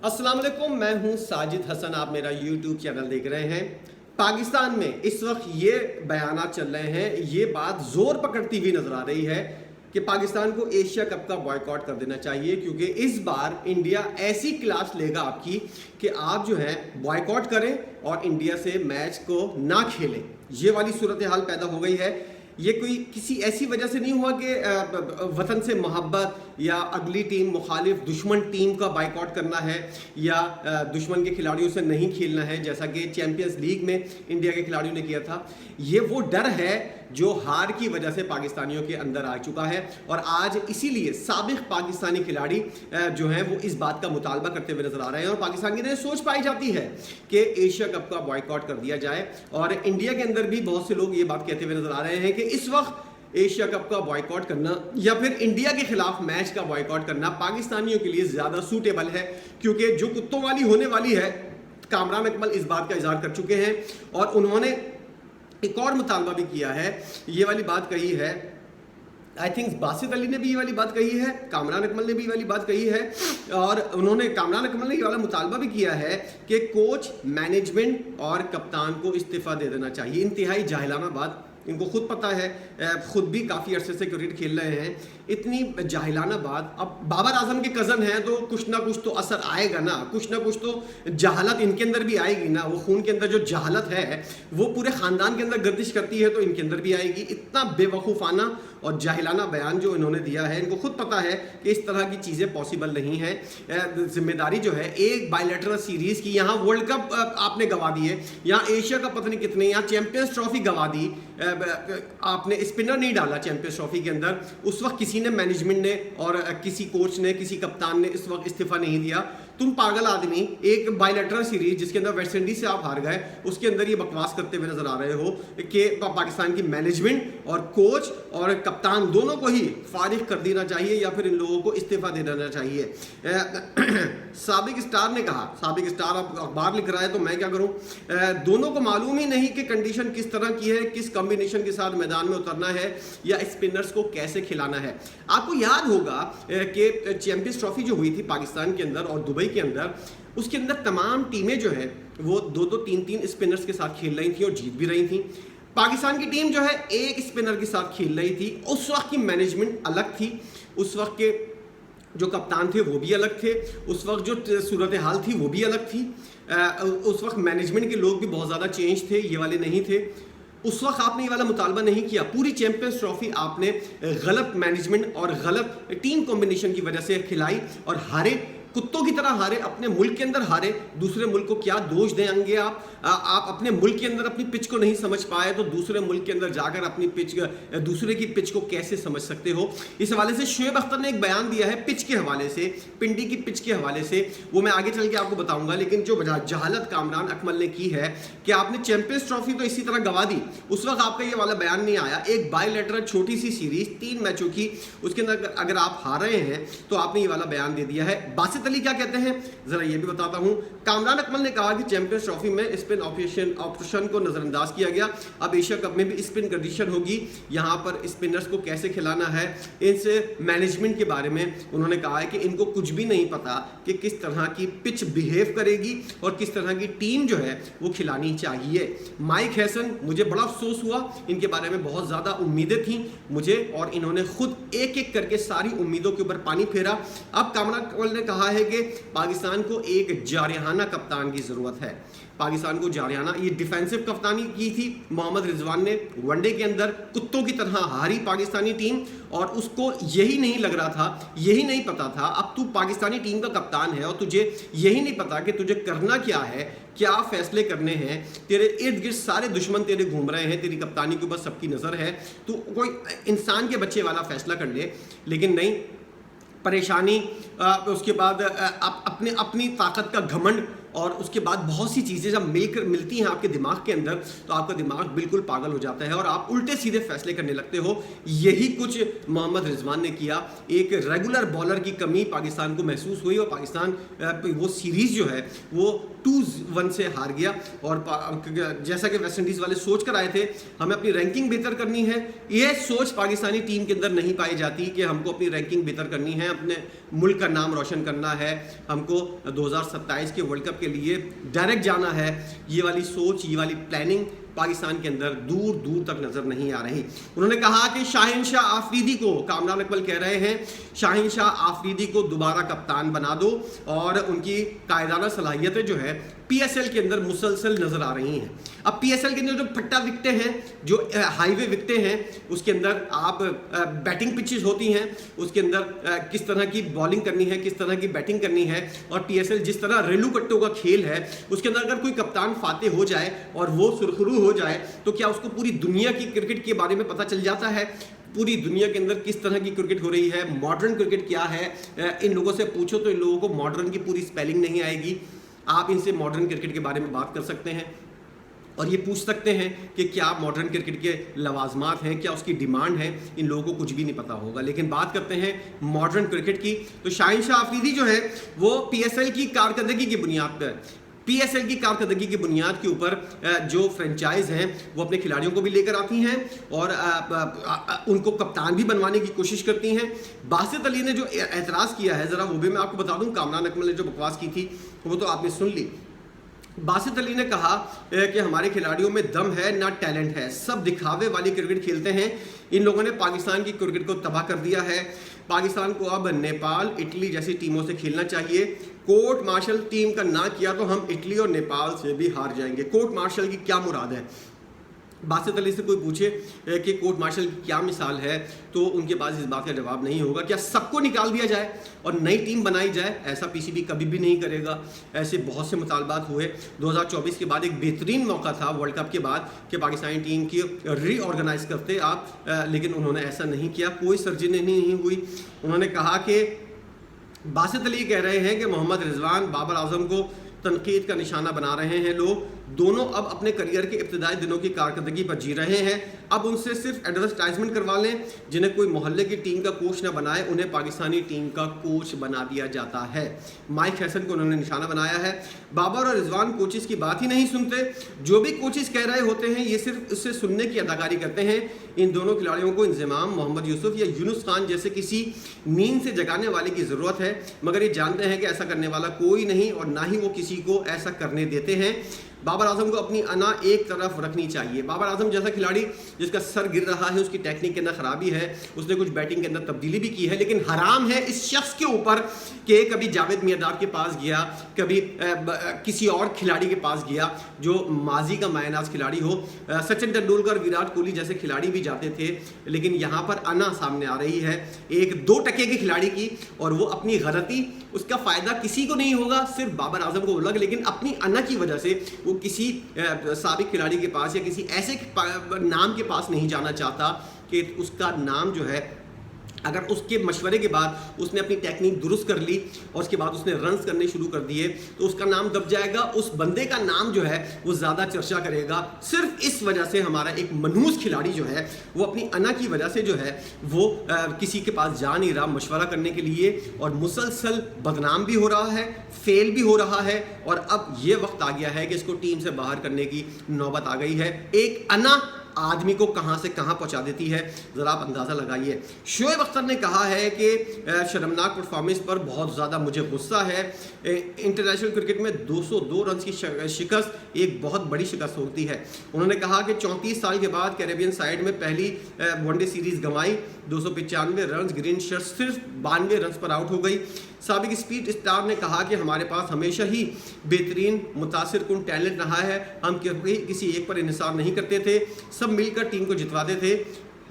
अस्सलाम वालेकुम, मैं हूं साजिद हसन। आप मेरा यूट्यूब चैनल देख रहे हैं। पाकिस्तान में इस वक्त ये बयानात चल रहे हैं, ये बात जोर पकड़ती हुई नजर आ रही है कि पाकिस्तान को एशिया कप का बॉयकॉट कर देना चाहिए, क्योंकि इस बार इंडिया ऐसी क्लास लेगा आपकी कि आप जो है बॉयकॉट करें और इंडिया से मैच को ना खेलें। ये वाली सूरत हाल पैदा हो गई है। ये कोई किसी ऐसी वजह से नहीं हुआ कि वतन से मोहब्बत या अगली टीम मुखालिफ दुश्मन टीम का बाइकआउट करना है या दुश्मन के खिलाड़ियों से नहीं खेलना है, जैसा कि चैंपियंस लीग में इंडिया के खिलाड़ियों ने किया था। ये वो डर है जो हार की वजह से पाकिस्तानियों के अंदर आ चुका है, और आज इसीलिए साबिक पाकिस्तानी खिलाड़ी जो हैं वो इस बात का मुतालबा करते हुए नजर आ रहे हैं, और पाकिस्तान की सोच पाई जाती है कि एशिया कप का बॉयकॉट कर दिया जाए। और इंडिया के अंदर भी बहुत से लोग ये बात कहते हुए नजर आ रहे हैं कि इस वक्त एशिया कप का बॉयकॉट करना या फिर इंडिया के खिलाफ मैच का बॉयकॉट करना पाकिस्तानियों के लिए ज्यादा सूटेबल है, क्योंकि जो कुत्तों वाली होने वाली है, कामरान अकमल इस बात का इजहार कर चुके हैं और उन्होंने एक और मुतालबा भी किया है। ये वाली बात कही है, आई थिंक बासित अली ने भी ये वाली बात कही है, कामरान अकमल ने भी ये वाली बात कही है, और उन्होंने कामरान अकमल ने ये वाला मुतालबा भी किया है कि कोच, मैनेजमेंट और कप्तान को इस्तीफा दे देना चाहिए। इंतहाई जाहिलाना बात, इनको खुद पता है, खुद भी काफ़ी अरसे से क्रिकेट खेल रहे हैं। इतनी जाहिलाना बात। अब बाबर आजम के कज़न हैं तो कुछ ना कुछ तो असर आएगा ना, कुछ ना कुछ तो जहालत इनके अंदर भी आएगी ना। वो खून के अंदर जो जहालत है वो पूरे ख़ानदान के अंदर गर्दिश करती है, तो इनके अंदर भी आएगी। इतना बेवकूफ़ाना और जाहिलाना बयान जो इन्होंने दिया है, इनको खुद पता है कि इस तरह की चीज़ें पॉसिबल नहीं है। जिम्मेदारी जो है एक बायलैटरल सीरीज़ की, यहाँ वर्ल्ड कप आपने गवा दी है, यहाँ एशिया का पता नहीं कितने, यहाँ चैंपियंस ट्रॉफी गवा दी, आपने स्पिनर नहीं डाला चैंपियंस ट्रॉफी के अंदर। उस वक्त किसी ने, मैनेजमेंट ने और किसी कोच ने, किसी कप्तान ने इस वक्त इस्तीफा नहीं दिया। तुम पागल आदमी, एक बायलैटरल सीरीज जिसके अंदर वेस्ट इंडीज से आप हार गए, उसके अंदर ये बकवास करते हुए नजर आ रहे हो कि पाकिस्तान की मैनेजमेंट और कोच और कप्तान दोनों को ही फारिग कर देना चाहिए या फिर इन लोगों को इस्तीफा दे देना चाहिए। साबिक स्टार ने कहा, साबिक स्टार अब अखबार लिख रहा है तो मैं क्या करूं, दोनों को मालूम ही नहीं कि कंडीशन किस तरह की है, किस कॉम्बिनेशन के साथ मैदान में उतरना है या स्पिनर्स को कैसे खिलाना है। आपको याद होगा कि चैंपियंस ट्रॉफी जो हुई थी पाकिस्तान के अंदर और दुबई के अंदर, उसके अंदर तमाम टीमें जो है वो 2-2, 3-3 स्पिनर्स के साथ खेल रही थी और जीत भी रही थी। पाकिस्तान की टीम जो है एक स्पिनर के साथ खेल रही थी। उस वक्त की मैनेजमेंट अलग थी, उस वक्त के जो कप्तान थे वो भी अलग थे, उस वक्त जो सूरत हाल थी वो भी अलग थी। उस वक्त मैनेजमेंट के लोग भी बहुत ज़्यादा चेंज थे, ये वाले नहीं थे। उस वक्त आपने ये वाला मुतालबा नहीं किया। पूरी चैंपियंस ट्रॉफी आपने गलत मैनेजमेंट और गलत टीम कॉम्बिनेशन की वजह से खिलाई और हारे, कुत्तों की तरह हारे, अपने मुल्क के अंदर हारे। दूसरे मुल्क को क्या दोष देंगे आप अपने मुल्क के अंदर अपनी पिच को नहीं समझ पाए तो दूसरे मुल्क के अंदर जाकर अपनी पिच, दूसरे की पिच को कैसे समझ सकते हो। इस हवाले से शुएब अख्तर ने एक बयान दिया है पिच के हवाले से, पिंडी की पिच के हवाले से, वो मैं आगे चल के आपको बताऊंगा। लेकिन जो जहालत कामरान अकमल ने की है कि आपने चैंपियंस ट्रॉफी तो इसी तरह गवा दी, उस वक्त आपका ये वाला बयान नहीं आया। एक बायलैटरल छोटी सी सीरीज 3 मैचों की, उसके अंदर अगर आप हार रहे हैं तो आपने ये वाला बयान दे दिया है। बासित अली क्या कहते हैं जरा ये भी बताता हूं। कामरान अकमल ने कहा कि चैंपियंस ट्रॉफी में स्पिन ऑप्शन को नजरअंदाज किया गया, अब एशिया कप में भी स्पिन कंडीशन होगी, यहां पर स्पिनर्स को कैसे खिलाना है। इनसे मैनेजमेंट के बारे में उन्होंने कहा है कि इनको कुछ भी नहीं पता कि किस तरह की पिच बिहेव करेगी और किस तरह की टीम जो है वो खिलानी चाहिए। माइक हैसन, मुझे बड़ा अफसोस हुआ, इनके बारे में बहुत ज्यादा उम्मीदें थी मुझे और इन्होंने खुद एक एक करके सारी उम्मीदों के ऊपर पानी फेरा। अब कामरान अकमल ने कहा है कि पाकिस्तान को एक जारहाना कप्तान की जरूरत है। पाकिस्तान को जारहाना, ये डिफेंसिव कप्तानी की थी मोहम्मद रिजवान ने, वनडे के अंदर कुत्तों की तरह हारी पाकिस्तानी टीम, और उसको यही नहीं लग रहा था, यही नहीं पता था। अब तू पाकिस्तानी टीम का कप्तान है और तुझे यही नहीं पता कि तुझे करना क्या है, क्या फैसले करने हैं। तेरे इर्द गिर्द सारे दुश्मन तेरे घूम रहे हैं, तेरी कप्तानी के ऊपर सबकी नज़र है, तू कोई इंसान के बच्चे वाला फैसला कर ले। लेकिन नहीं, परेशानी, उसके बाद अपनी ताकत का घमंड اور اس کے بعد بہت سی چیزیں جب ملتی ہیں آپ کے دماغ کے اندر تو آپ کا دماغ بالکل پاگل ہو جاتا ہے اور آپ الٹے سیدھے فیصلے کرنے لگتے ہو. یہی کچھ محمد رضوان نے کیا. ایک ریگولر بالر کی کمی پاکستان کو محسوس ہوئی اور پاکستان وہ سیریز جو ہے وہ 2-1 سے ہار گیا. اور جیسا کہ ویسٹ انڈیز والے سوچ کر آئے تھے ہمیں اپنی رینکنگ بہتر کرنی ہے, یہ سوچ پاکستانی ٹیم کے اندر نہیں پائی جاتی کہ ہم کو اپنی رینکنگ بہتر کرنی ہے, اپنے ملک کا نام روشن کرنا ہے, ہم کو 2027 کے ورلڈ کپ کے لیے ڈائریکٹ جانا ہے. یہ والی سوچ, یہ والی پلاننگ پاکستان کے اندر دور دور تک نظر نہیں آ رہی. انہوں نے کہا کہ شاہین شاہ آفریدی کو, کامران اکمل کہہ رہے ہیں شاہین شاہ آفریدی کو دوبارہ کپتان بنا دو, اور ان کی قائدانہ صلاحیتیں جو ہے پی ایس ایل کے اندر مسلسل نظر آ رہی ہیں. اب پی ایس ایل کے اندر جو پھٹا وکٹیں ہیں, جو ہائی وے وکٹیں ہیں, اس کے اندر آپ بیٹنگ پچز ہوتی ہیں, اس کے اندر کس طرح کی بالنگ کرنی ہے, کس طرح کی بیٹنگ کرنی ہے, اور پی ایس ایل جس طرح ریلو کٹوں کا کھیل ہے اس کے اندر اگر کوئی کپتان فاتح ہو جائے اور وہ سرخرو ہو جائے تو کیا اس کو پوری دنیا کی کرکٹ کے بارے میں پتہ چل جاتا ہے, پوری دنیا کے اندر کس طرح کی کرکٹ ہو رہی ہے, ماڈرن کرکٹ کیا ہے. ان لوگوں سے پوچھو تو ان لوگوں کو ماڈرن کی پوری اسپیلنگ نہیں آئے گی. آپ ان سے ماڈرن کرکٹ کے بارے میں بات کر سکتے ہیں اور یہ پوچھ سکتے ہیں کہ کیا ماڈرن کرکٹ کے لوازمات ہیں, کیا اس کی ڈیمانڈ ہے. ان لوگوں کو کچھ بھی نہیں پتا ہوگا. لیکن بات کرتے ہیں ماڈرن کرکٹ کی, تو شاہین شاہ آفریدی جو ہے وہ پی ایس ایل کی کارکردگی کی بنیاد پر, پی ایس ایل کی کارکردگی کی بنیاد کے اوپر جو فرنچائز ہیں وہ اپنے کھلاڑیوں کو بھی لے کر آتی ہیں اور ان کو کپتان بھی بنوانے کی کوشش کرتی ہیں. باسط علی نے جو اعتراض کیا ہے ذرا وہ بھی میں آپ کو بتا دوں. کامران اکمل نے جو بکواس کی تھی وہ تو آپ نے سن لی. باسط علی نے کہا کہ ہمارے کھلاڑیوں میں دم ہے نہ ٹیلنٹ ہے, سب دکھاوے والی کرکٹ کھیلتے ہیں. ان لوگوں نے پاکستان کی کرکٹ کو تباہ کر دیا ہے. پاکستان کو اب نیپال, اٹلی جیسی ٹیموں سے کھیلنا چاہیے. کورٹ مارشل ٹیم کا نہ کیا تو ہم اٹلی اور نیپال سے بھی ہار جائیں گے. کورٹ مارشل کی کیا مراد ہے؟ باسط علی سے کوئی پوچھے کہ کورٹ مارشل کی کیا مثال ہے تو ان کے پاس اس بات کا جواب نہیں ہوگا. کیا سب کو نکال دیا جائے اور نئی ٹیم بنائی جائے؟ ایسا پی سی بی کبھی بھی نہیں کرے گا. ایسے بہت سے مطالبات ہوئے. 2024 کے بعد ایک بہترین موقع تھا ورلڈ کپ کے بعد کہ پاکستانی ٹیم کی ری آرگنائز کرتے آپ, لیکن انہوں نے ایسا نہیں کیا. کوئی سرجری نہیں ہوئی. انہوں نے کہا کہ باسط علی کہہ رہے ہیں کہ محمد رضوان, بابر اعظم کو تنقید کا نشانہ بنا رہے ہیں لوگ. دونوں اب اپنے کریئر کے ابتدائی دنوں کی کارکردگی پر جی رہے ہیں. اب ان سے صرف ایڈورٹائزمنٹ کروا لیں. جنہیں کوئی محلے کی ٹیم کا کوچ نہ بنائے انہیں پاکستانی ٹیم کا کوچ بنا دیا جاتا ہے. مائک ہیسن کو انہوں نے نشانہ بنایا ہے. بابر اور رضوان کوچز کی بات ہی نہیں سنتے. جو بھی کوچز کہہ رہے ہوتے ہیں یہ صرف اس سے سننے کی اداکاری کرتے ہیں. ان دونوں کھلاڑیوں کو انضمام, محمد یوسف یا یونس خان جیسے کسی نیند سے جگانے والے کی ضرورت ہے, مگر یہ جانتے ہیں کہ ایسا کرنے والا کوئی نہیں اور نہ ہی وہ کسی کو ایسا کرنے دیتے ہیں. بابر اعظم کو اپنی انا ایک طرف رکھنی چاہیے. بابر اعظم جیسا کھلاڑی جس کا سر گر رہا ہے, اس کی ٹیکنیک کے اندر خرابی ہے, اس نے کچھ بیٹنگ کے اندر تبدیلی بھی کی ہے, لیکن حرام ہے اس شخص کے اوپر کہ کبھی جاوید میرداد کے پاس گیا, کبھی کسی اور کھلاڑی کے پاس گیا جو ماضی کا مایہ ناز کھلاڑی ہو. سچن تندولکر, وراٹ کوہلی جیسے کھلاڑی بھی جاتے تھے, لیکن یہاں پر انا سامنے آ رہی ہے 1-2% کے کھلاڑی کی, اور وہ اپنی غلطی, اس کا فائدہ کسی کو نہیں ہوگا, صرف بابر اعظم کو ہوگا, لیکن اپنی انا کی وجہ سے وہ کسی سابق کھلاڑی کے پاس یا کسی ایسے نام کے پاس نہیں جانا چاہتا کہ اس کا نام جو ہے, اگر اس کے مشورے کے بعد اس نے اپنی ٹیکنیک درست کر لی اور اس کے بعد اس نے رنز کرنے شروع کر دیے تو اس کا نام دب جائے گا. اس بندے کا نام جو ہے وہ زیادہ چرچا کرے گا. صرف اس وجہ سے ہمارا ایک منحوس کھلاڑی جو ہے وہ اپنی انا کی وجہ سے جو ہے وہ کسی کے پاس جا نہیں رہا مشورہ کرنے کے لیے, اور مسلسل بدنام بھی ہو رہا ہے, فیل بھی ہو رہا ہے, اور اب یہ وقت آ گیا ہے کہ اس کو ٹیم سے باہر کرنے کی نوبت آ گئی ہے. ایک انا آدمی کو کہاں سے کہاں پہنچا دیتی ہے, ذرا آپ اندازہ لگائیے. شعیب اختر نے کہا ہے کہ شرمناک پرفارمنس پر بہت زیادہ مجھے غصہ ہے. انٹرنیشنل کرکٹ میں 202 رنز کی شکست ایک بہت بڑی شکست ہوتی ہے. انہوں نے کہا کہ 34 سال کے بعد کیریبین سائیڈ میں پہلی ون ڈے سیریز گنوائی, 295 رنز, گرین شرٹ صرف 92 رنز پر آؤٹ ہو گئی. سابق اسپیڈ اسٹار نے کہا کہ ہمارے پاس ہمیشہ ہی بہترین متاثر کن ٹیلنٹ رہا ہے, ہم کسی ایک پر انحصار نہیں کرتے تھے, سب مل کر ٹیم کو جتواتے تھے.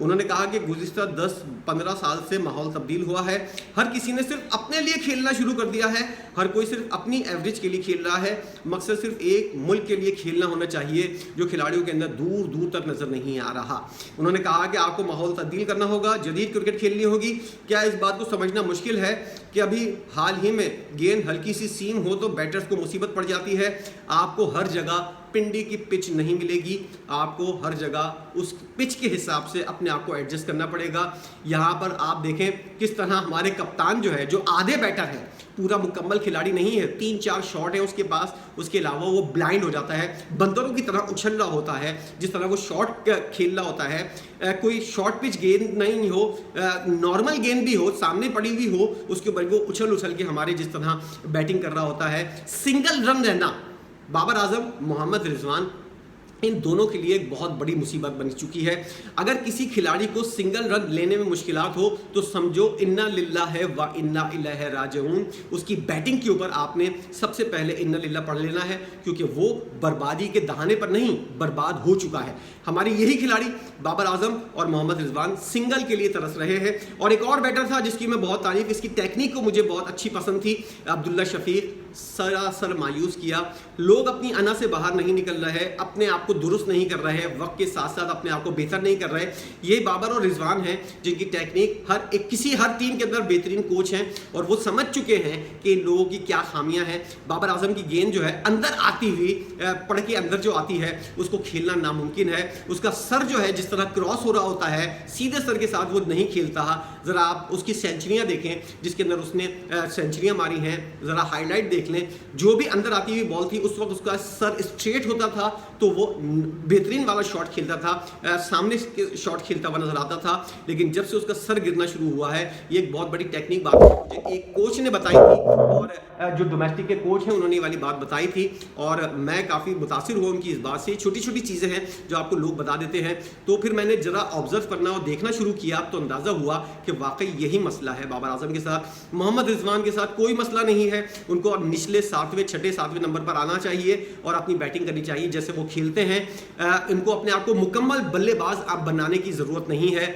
उन्होंने कहा कि गुज़िश्ता 10-15 साल से माहौल तब्दील हुआ है, हर किसी ने सिर्फ अपने लिए खेलना शुरू कर दिया है, हर कोई सिर्फ अपनी एवरेज के लिए खेल रहा है, मकसद सिर्फ एक मुल्क के लिए खेलना होना चाहिए जो खिलाड़ियों के अंदर दूर दूर तक नज़र नहीं आ रहा। उन्होंने कहा कि आपको माहौल तब्दील करना होगा, जदीद क्रिकेट खेलनी होगी। क्या इस बात को समझना मुश्किल है कि अभी हाल ही में गेंद हल्की सी सीम हो तो बैटर्स को मुसीबत पड़ जाती है। आपको हर जगह पिंडी की पिच नहीं मिलेगी, आपको हर जगह उस पिच के हिसाब से अपने आप को एडजस्ट करना पड़ेगा। यहाँ पर आप देखें किस तरह हमारे कप्तान जो है, जो आधे बैटर है, पूरा मुकम्मल खिलाड़ी नहीं है, 3-4 शॉट है उसके पास, उसके अलावा वो ब्लाइंड हो जाता है, बंदरों की तरह उछल रहा होता है। जिस तरह वो शॉट खेल रहा होता है, कोई शॉर्ट पिच गेंद नहीं हो, नॉर्मल गेंद भी हो, सामने पड़ी हुई हो, उसके ऊपर वो उछल उछल के हमारे जिस तरह बैटिंग कर रहा होता है। सिंगल रन रहना बाबर आजम, मोहम्मद रिजवान, इन दोनों के लिए एक बहुत बड़ी मुसीबत बन चुकी है। अगर किसी खिलाड़ी को सिंगल रन लेने में मुश्किलात हो तो समझो इन्ना लिल्लाह व इन्ना इलैहि राजिऊन। उसकी बैटिंग के ऊपर आपने सबसे पहले इन्ना लिल्लाह पढ़ लेना है, क्योंकि वो बर्बादी के दहाने पर नहीं, बर्बाद हो चुका है। हमारे यही खिलाड़ी बाबर आजम और मोहम्मद रिजवान सिंगल के लिए तरस रहे हैं। और एक और बैटर था जिसकी मैं बहुत तारीफ, इसकी टेक्निक को मुझे बहुत अच्छी पसंद थी, अब्दुल्ला शफीक, सरासर मायूस किया। लोग अपनी अना से बाहर नहीं निकल रहे, अपने आप को दुरुस्त नहीं कर रहे हैं, वक्त के साथ साथ अपने आप को बेहतर नहीं कर रहे। ये बाबर और रिजवान हैं जिनकी टेक्निक हर टीम के अंदर बेहतरीन कोच हैं और वो समझ चुके हैं कि इन लोगों की क्या खामियां हैं। बाबर आजम की गेंद जो है अंदर आती हुई, पड़ के अंदर जो आती है, उसको खेलना नामुमकिन है। उसका सर जो है जिस तरह क्रॉस हो रहा होता है, सीधे सर के साथ वो नहीं खेलता। ज़रा आप उसकी सेंचुरियाँ देखें जिसके अंदर उसने सेंचुरियाँ मारी हैं, ज़रा हाईलाइट देख लें। जो भी अंदर आती हुई बॉल थी उस वक्त उसका सर स्ट्रेट होता था तो वो बेहतरीन वाला शॉट खेलता था, सामने शॉट खेलता हुआ नजर आता था। लेकिन जब से उसका सर गिरना शुरू हुआ है, ये एक बहुत बड़ी टेक्निक बात है, मुझे एक कोच ने बताई थी और जो डोमेस्टिक के कोच हैं उन्होंने ये वाली बात बताई थी और मैं काफ़ी मुतासिर हुआ उनकी इस बात से। छोटी छोटी चीज़ें हैं जो आपको लोग बता देते हैं, तो फिर मैंने ज़रा ऑब्जर्व करना और देखना शुरू किया तो अंदाज़ा हुआ कि वाकई यही मसला है बाबर आजम के साथ। मोहम्मद रिजवान के साथ कोई मसला नहीं है, उनको निचले 7वें 6ठे 7वें नंबर पर आना चाहिए और अपनी बैटिंग करनी चाहिए जैसे वो खेलते हैं। इनको अपने आप को मुकम्मल बल्लेबाज आप बनाने की ज़रूरत नहीं है,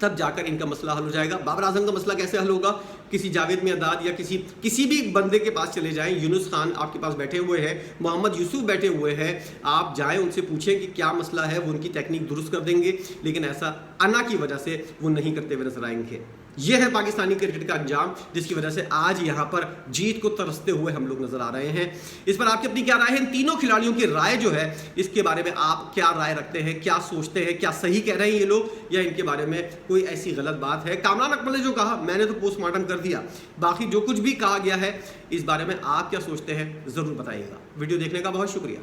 तब जाकर इनका मसला हल हो जाएगा। बाबर आजम का मसला कैसे हल होगा? किसी जावेद मियांदाद या किसी भी बंदे के पास चले जाएं, यूनुस खान आपके पास बैठे हुए हैं, मोहम्मद यूसुफ बैठे हुए हैं, आप जाएं उनसे पूछें कि क्या मसला है, वो उनकी टेक्निक दुरुस्त कर देंगे। लेकिन ऐसा अना की वजह से वो नहीं करते हुए नजर आएंगे। ये है पाकिस्तानी क्रिकेट का अंजाम, जिसकी वजह से आज यहाँ पर जीत को तरसते हुए हम लोग नजर आ रहे हैं। इस पर आपकी अपनी क्या राय है? इन तीनों खिलाड़ियों की राय जो है इसके बारे में आप क्या राय रखते हैं, क्या सोचते हैं, क्या सही कह रहे हैं ये लोग या इनके बारे में कोई ऐसी गलत बात है? कामरान अकमल ने जो कहा मैंने तो पोस्टमार्टम कर दिया, बाकी जो कुछ भी कहा गया है इस बारे में आप क्या सोचते हैं जरूर बताइएगा। वीडियो देखने का बहुत शुक्रिया।